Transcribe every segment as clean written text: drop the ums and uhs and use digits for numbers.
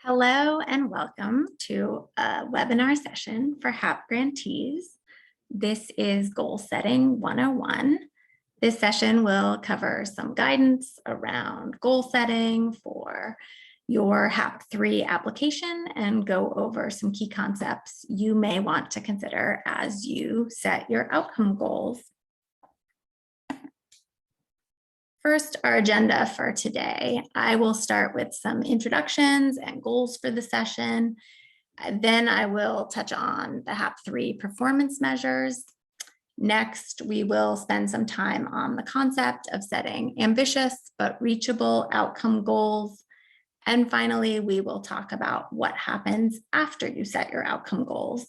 Hello and welcome to a webinar session for HAP grantees. This is Goal Setting 101. This session will cover some guidance around goal setting for your HAP-3 application and go over some key concepts you may want to consider as you set your outcome goals. First, our agenda for today. I will start with some introductions and goals for the session. Then I will touch on the HAP-3 performance measures. Next, we will spend some time on the concept of setting ambitious but reachable outcome goals. And finally, we will talk about what happens after you set your outcome goals,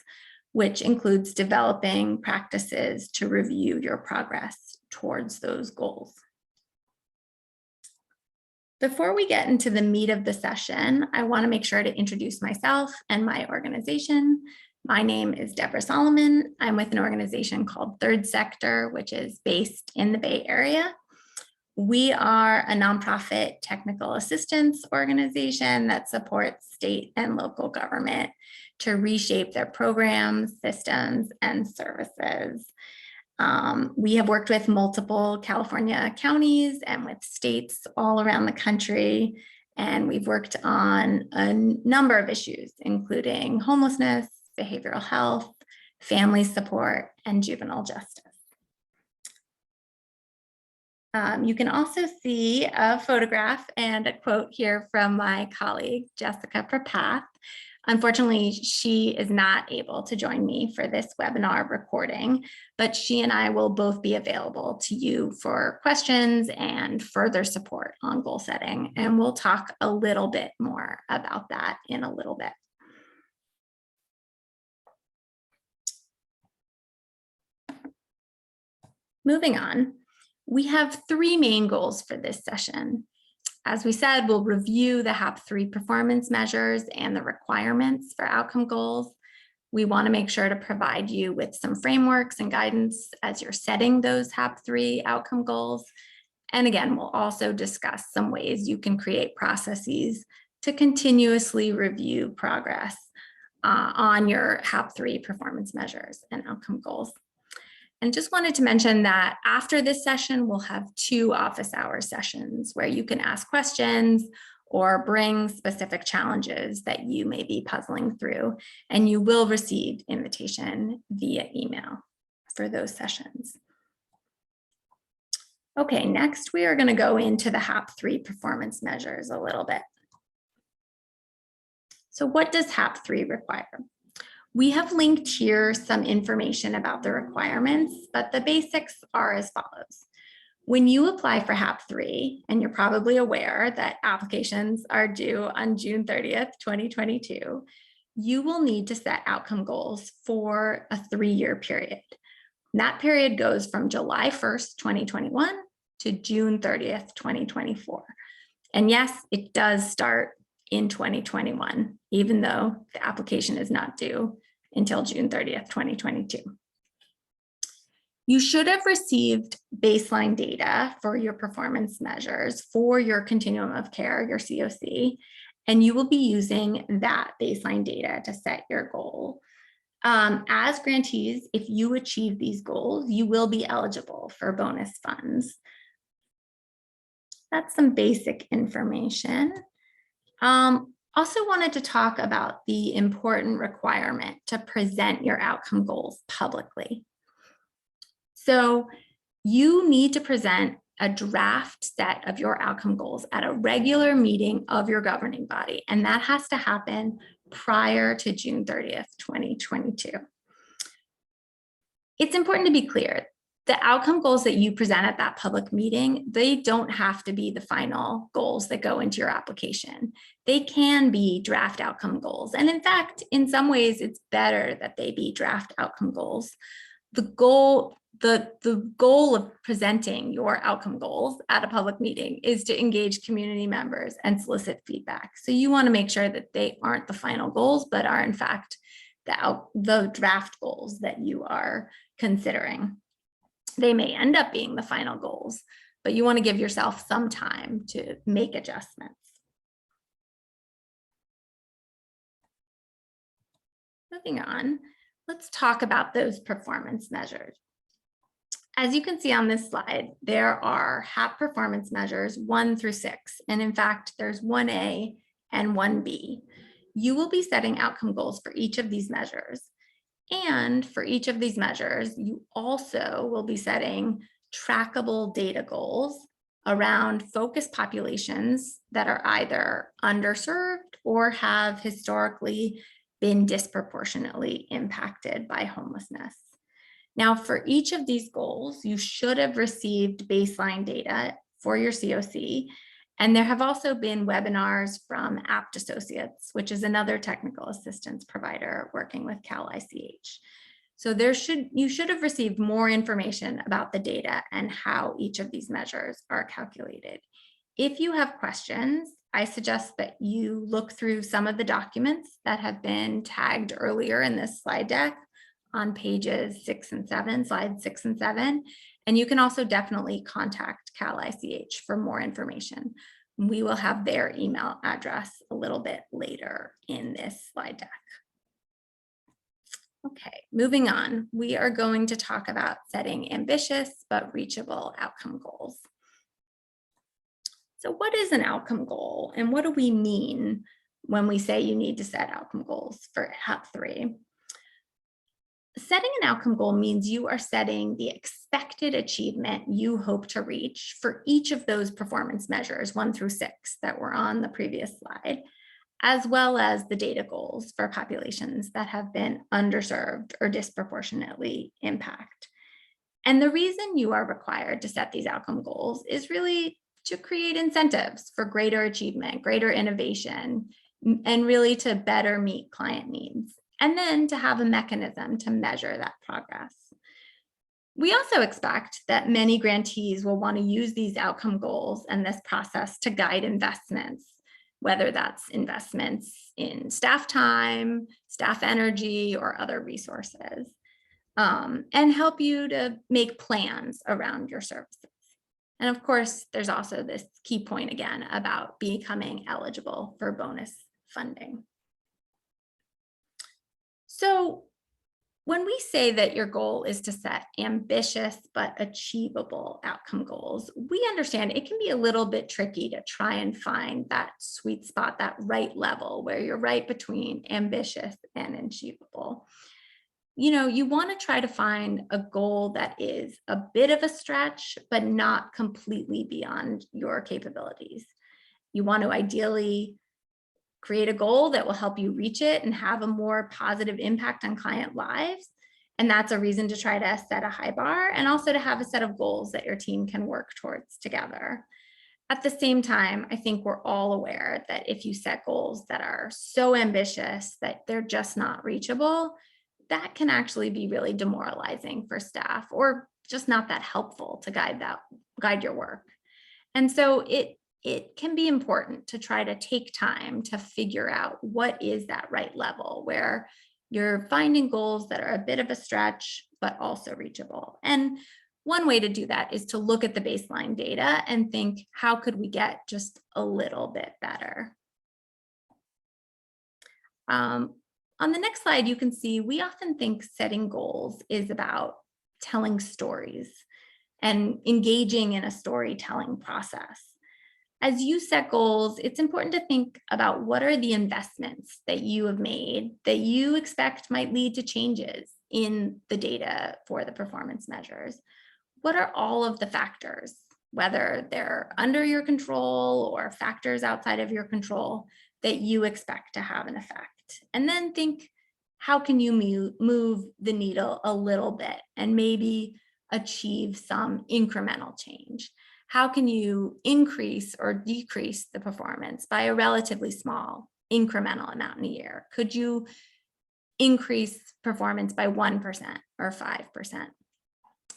which includes developing practices to review your progress towards those goals. Before we get into the meat of the session, I want to make sure to introduce myself and my organization. My name is Deborah Solomon. I'm with an organization called Third Sector, which is based in the Bay Area. We are a nonprofit technical assistance organization that supports state and local government to reshape their programs, systems, and services. We have worked with multiple California counties and with states all around the country, and we've worked on a number of issues, including homelessness, behavioral health, family support, and juvenile justice. You can also see a photograph and a quote here from my colleague, Jessica Prapath. Unfortunately, she is not able to join me for this webinar recording, but she and I will both be available to you for questions and further support on goal setting. And we'll talk a little bit more about that in a little bit. Moving on, we have three main goals for this session. As we said, we'll review the HAP-3 performance measures and the requirements for outcome goals. We want to make sure to provide you with some frameworks and guidance as you're setting those HAP-3 outcome goals. And again, we'll also discuss some ways you can create processes to continuously review progress on your HAP-3 performance measures and outcome goals. And just wanted to mention that after this session, we'll have 2 office hour sessions where you can ask questions or bring specific challenges that you may be puzzling through, and you will receive invitation via email for those sessions. Okay, next we are going to go into the HAP-3 performance measures a little bit. So what does HAP-3 require? We have linked here some information about the requirements, but the basics are as follows. When you apply for HAP-3, and you're probably aware that applications are due on June 30th, 2022, you will need to set outcome goals for a 3-year period. And that period goes from July 1st, 2021 to June 30th, 2024. And yes, it does start in 2021, even though the application is not due until June 30th, 2022. You should have received baseline data for your performance measures for your continuum of care, your COC, and you will be using that baseline data to set your goal. As grantees, if you achieve these goals, you will be eligible for bonus funds. That's some basic information. Also wanted to talk about the important requirement to present your outcome goals publicly. So you need to present a draft set of your outcome goals at a regular meeting of your governing body, and that has to happen prior to June 30th, 2022. It's important to be clear. The outcome goals that you present at that public meeting, they don't have to be the final goals that go into your application. They can be draft outcome goals. And in fact, in some ways, it's better that they be draft outcome goals. The goal of presenting your outcome goals at a public meeting is to engage community members and solicit feedback. So you want to make sure that they aren't the final goals, but are in fact the draft goals that you are considering. They may end up being the final goals, but you want to give yourself some time to make adjustments. Moving on, let's talk about those performance measures. As you can see on this slide, there are HAP performance measures 1 through 6. And in fact, there's 1A and 1B. You will be setting outcome goals for each of these measures. And for each of these measures, you also will be setting trackable data goals around focused populations that are either underserved or have historically been disproportionately impacted by homelessness. Now, for each of these goals, you should have received baseline data for your COC. And there have also been webinars from APT Associates, which is another technical assistance provider working with Cal ICH. So you should have received more information about the data and how each of these measures are calculated. If you have questions, I suggest that you look through some of the documents that have been tagged earlier in this slide deck on pages 6 and 7, slides 6 and 7. And you can also definitely contact Cal ICH for more information. We will have their email address a little bit later in this slide deck. Okay, moving on, we are going to talk about setting ambitious but reachable outcome goals. So what is an outcome goal and what do we mean when we say you need to set outcome goals for HAP-3? Setting an outcome goal means you are setting the expected achievement you hope to reach for each of those performance measures, 1 through 6, that were on the previous slide, as well as the data goals for populations that have been underserved or disproportionately impacted. And the reason you are required to set these outcome goals is really to create incentives for greater achievement, greater innovation, and really to better meet client needs. And then to have a mechanism to measure that progress. We also expect that many grantees will want to use these outcome goals and this process to guide investments, whether that's investments in staff time, staff energy, or other resources, and help you to make plans around your services. And of course, there's also this key point again about becoming eligible for bonus funding. So when we say that your goal is to set ambitious but achievable outcome goals, we understand it can be a little bit tricky to try and find that sweet spot, that right level where you're right between ambitious and achievable. You want to try to find a goal that is a bit of a stretch, but not completely beyond your capabilities. You want to ideally create a goal that will help you reach it and have a more positive impact on client lives. And that's a reason to try to set a high bar and also to have a set of goals that your team can work towards together. At the same time, I think we're all aware that if you set goals that are so ambitious that they're just not reachable, that can actually be really demoralizing for staff or just not that helpful to guide your work. And so it can be important to try to take time to figure out what is that right level where you're finding goals that are a bit of a stretch, but also reachable. And one way to do that is to look at the baseline data and think, how could we get just a little bit better? On the next slide, you can see we often think setting goals is about telling stories and engaging in a storytelling process. As you set goals, it's important to think about what are the investments that you have made that you expect might lead to changes in the data for the performance measures. What are all of the factors, whether they're under your control or factors outside of your control, that you expect to have an effect? And then think, how can you move the needle a little bit and maybe achieve some incremental change? How can you increase or decrease the performance by a relatively small incremental amount in a year? Could you increase performance by 1% or 5%?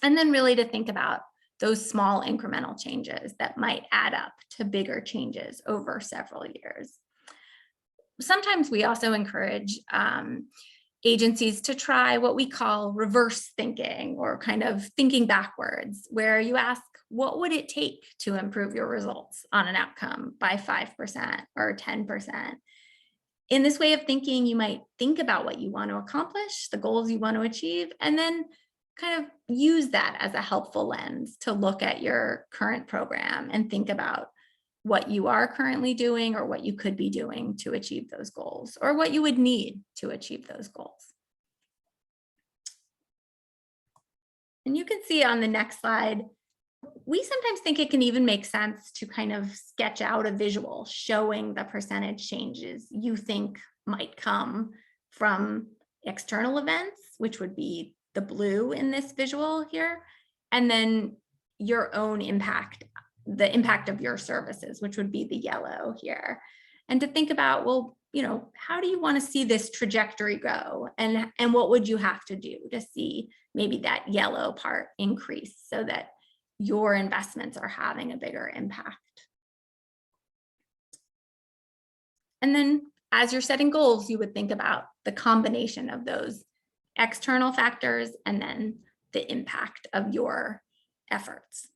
And then really to think about those small incremental changes that might add up to bigger changes over several years. Sometimes we also encourage agencies to try what we call reverse thinking, or kind of thinking backwards, where you ask, what would it take to improve your results on an outcome by 5% or 10%? In this way of thinking, you might think about what you want to accomplish, the goals you want to achieve, and then kind of use that as a helpful lens to look at your current program and think about what you are currently doing or what you could be doing to achieve those goals or what you would need to achieve those goals. And you can see on the next slide, we sometimes think it can even make sense to kind of sketch out a visual showing the percentage changes you think might come from external events, which would be the blue in this visual here, and then your own impact, the impact of your services, which would be the yellow here. And to think about, well, how do you want to see this trajectory go? And what would you have to do to see maybe that yellow part increase so that your investments are having a bigger impact? And then as you're setting goals, you would think about the combination of those external factors and then the impact of your efforts.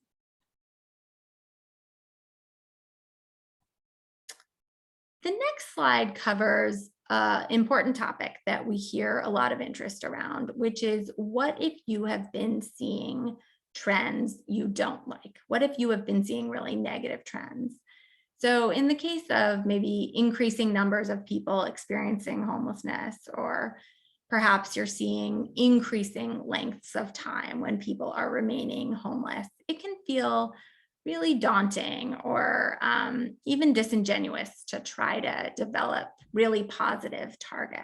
The next slide covers an important topic that we hear a lot of interest around, which is what if you have been seeing trends you don't like? What if you have been seeing really negative trends? So in the case of maybe increasing numbers of people experiencing homelessness, or perhaps you're seeing increasing lengths of time when people are remaining homeless, it can feel really daunting or even disingenuous to try to develop really positive targets.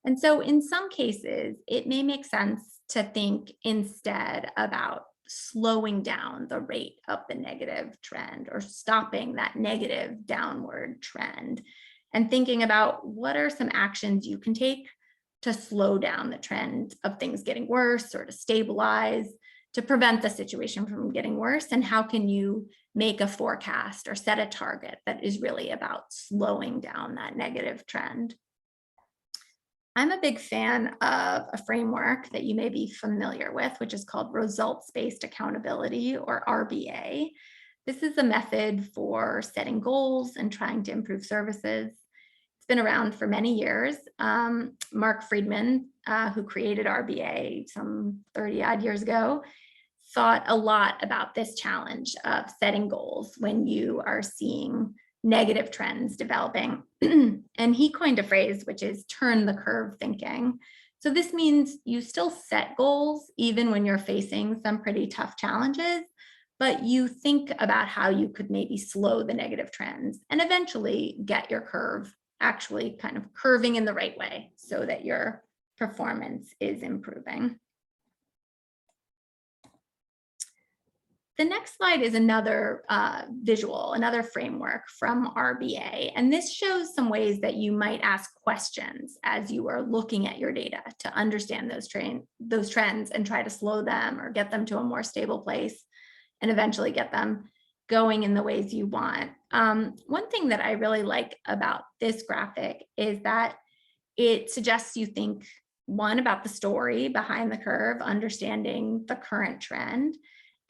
And so in some cases, it may make sense to think instead about slowing down the rate of the negative trend or stopping that negative downward trend and thinking about what are some actions you can take to slow down the trend of things getting worse or to stabilize, to prevent the situation from getting worse, and how can you make a forecast or set a target that is really about slowing down that negative trend. I'm a big fan of a framework that you may be familiar with, which is called results-based accountability, or RBA. This is a method for setting goals and trying to improve services. It's been around for many years. Mark Friedman, who created RBA some 30 odd years ago, thought a lot about this challenge of setting goals when you are seeing negative trends developing. And he coined a phrase, which is turn the curve thinking. So this means you still set goals even when you're facing some pretty tough challenges, but you think about how you could maybe slow the negative trends and eventually get your curve actually kind of curving in the right way so that your performance is improving. The next slide is another visual, another framework from RBA. And this shows some ways that you might ask questions as you are looking at your data to understand those trends and try to slow them or get them to a more stable place and eventually get them going in the ways you want. One thing that I really like about this graphic is that it suggests you think, one, about the story behind the curve, understanding the current trend,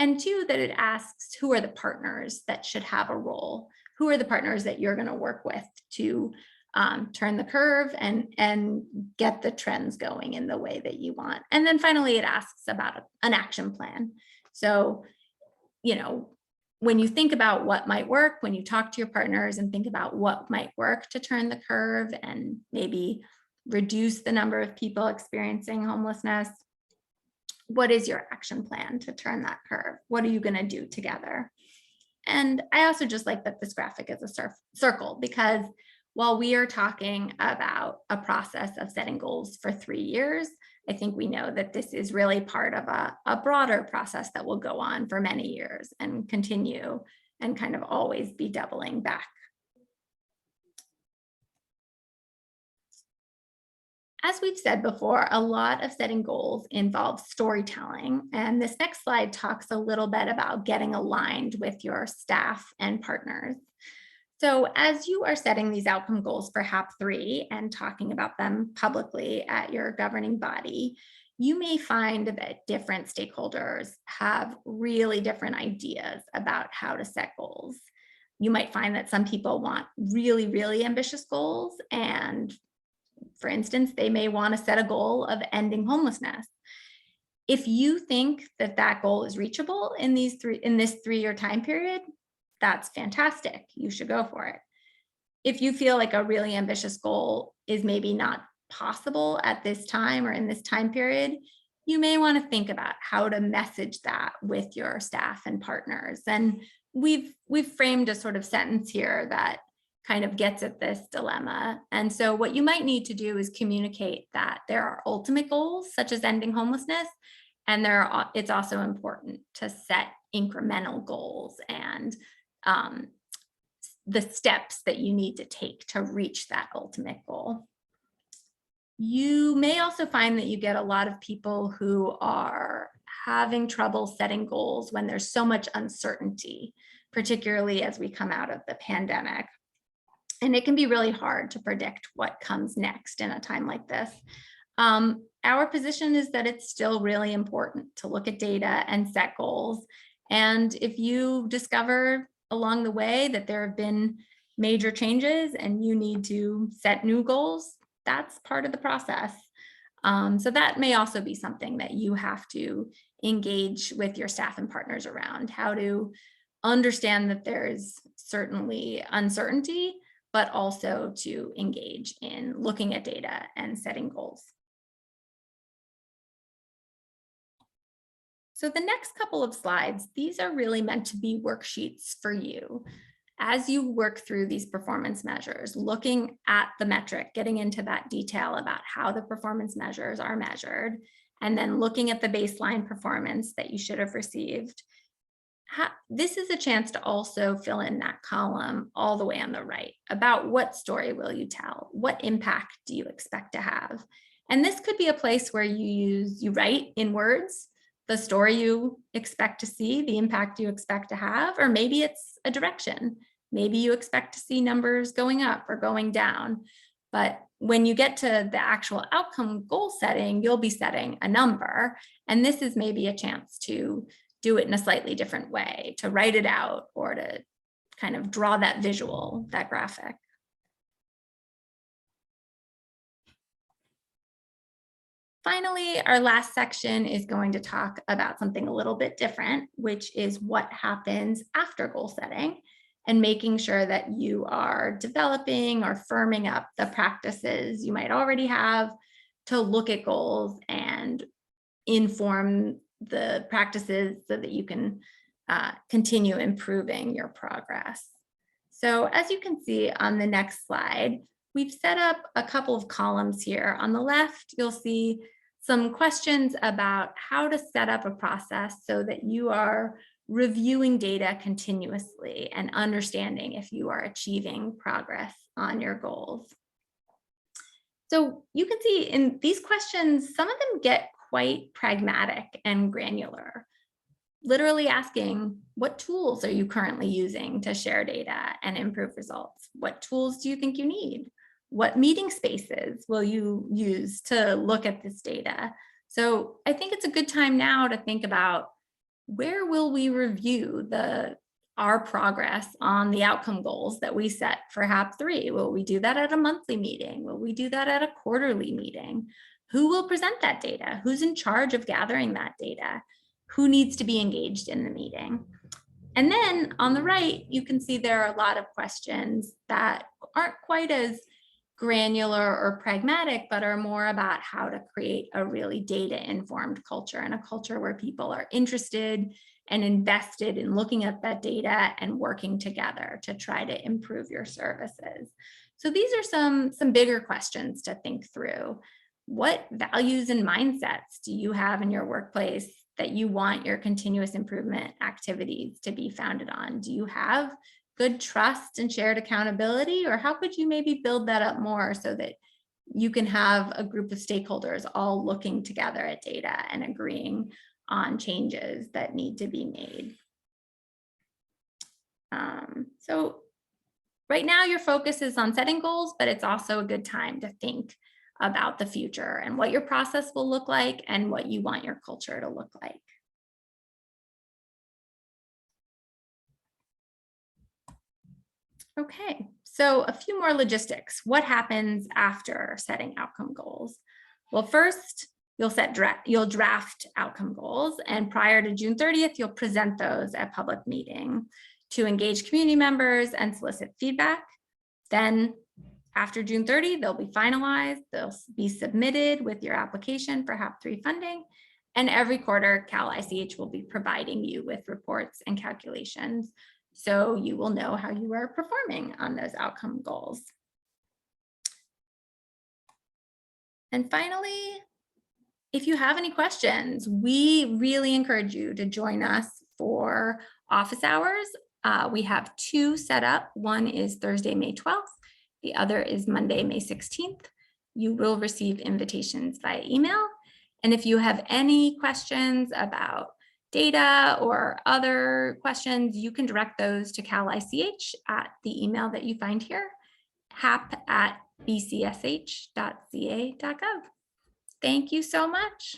and two, that it asks who are the partners that should have a role? Who are the partners that you're going to work with to turn the curve and get the trends going in the way that you want? And then finally, it asks about an action plan. So, when you think about what might work, when you talk to your partners and think about what might work to turn the curve and maybe reduce the number of people experiencing homelessness, what is your action plan to turn that curve? What are you going to do together? And I also just like that this graphic is a circle, because while we are talking about a process of setting goals for 3 years, I think we know that this is really part of a broader process that will go on for many years and continue and kind of always be doubling back. As we've said before, a lot of setting goals involves storytelling, and this next slide talks a little bit about getting aligned with your staff and partners. So as you are setting these outcome goals for HAP-3 and talking about them publicly at your governing body, you may find that different stakeholders have really different ideas about how to set goals. You might find that some people want really, really ambitious goals. And for instance, they may want to set a goal of ending homelessness. If you think that that goal is reachable in this 3-year time period, that's fantastic. You should go for it. If you feel like a really ambitious goal is maybe not possible at this time or in this time period, you may want to think about how to message that with your staff and partners. And we've framed a sort of sentence here that kind of gets at this dilemma. And so what you might need to do is communicate that there are ultimate goals, such as ending homelessness, and it's also important to set incremental goals and the steps that you need to take to reach that ultimate goal. You may also find that you get a lot of people who are having trouble setting goals when there's so much uncertainty, particularly as we come out of the pandemic. And it can be really hard to predict what comes next in a time like this. Our position is that it's still really important to look at data and set goals. And if you discover along the way that there have been major changes and you need to set new goals, that's part of the process. So that may also be something that you have to engage with your staff and partners around, how to understand that there's certainly uncertainty, but also to engage in looking at data and setting goals. So the next couple of slides, these are really meant to be worksheets for you. As you work through these performance measures, looking at the metric, getting into that detail about how the performance measures are measured, and then looking at the baseline performance that you should have received, this is a chance to also fill in that column all the way on the right about what story will you tell? What impact do you expect to have? And this could be a place where you write in words the story you expect to see, the impact you expect to have, or maybe it's a direction. Maybe you expect to see numbers going up or going down. But when you get to the actual outcome goal setting, you'll be setting a number. And this is maybe a chance to do it in a slightly different way, to write it out or to kind of draw that visual, that graphic. Finally, our last section is going to talk about something a little bit different, which is what happens after goal setting and making sure that you are developing or firming up the practices you might already have to look at goals and inform the practices so that you can continue improving your progress. So as you can see on the next slide, we've set up a couple of columns here. On the left, you'll see some questions about how to set up a process so that you are reviewing data continuously and understanding if you are achieving progress on your goals. So you can see in these questions, some of them get quite pragmatic and granular. Literally asking, what tools are you currently using to share data and improve results? What tools do you think you need? What meeting spaces will you use to look at this data? So I think it's a good time now to think about where will we review our progress on the outcome goals that we set for HAP-3? Will we do that at a monthly meeting? Will we do that at a quarterly meeting? Who will present that data? Who's in charge of gathering that data? Who needs to be engaged in the meeting? And then on the right, you can see there are a lot of questions that aren't quite as granular or pragmatic, but are more about how to create a really data-informed culture and a culture where people are interested and invested in looking at that data and working together to try to improve your services. So these are some bigger questions to think through. What values and mindsets do you have in your workplace that you want your continuous improvement activities to be founded on? Do you have good trust and shared accountability, or how could you maybe build that up more so that you can have a group of stakeholders all looking together at data and agreeing on changes that need to be made? So right now your focus is on setting goals, but it's also a good time to think about the future and what your process will look like and what you want your culture to look like. Okay, so a few more logistics. What happens after setting outcome goals? Well, first, you'll draft outcome goals, and prior to June 30th, you'll present those at public meeting to engage community members and solicit feedback. Then after June 30, they'll be finalized, they'll be submitted with your application for HAP-3 funding, and every quarter, Cal ICH will be providing you with reports and calculations, so you will know how you are performing on those outcome goals. And finally, if you have any questions, we really encourage you to join us for office hours. We have two set up. One is Thursday, May 12th. The other is Monday, May 16th. You will receive invitations via email. And if you have any questions about data or other questions, you can direct those to Cal ICH at the email that you find here, hap@bcsh.ca.gov. Thank you so much.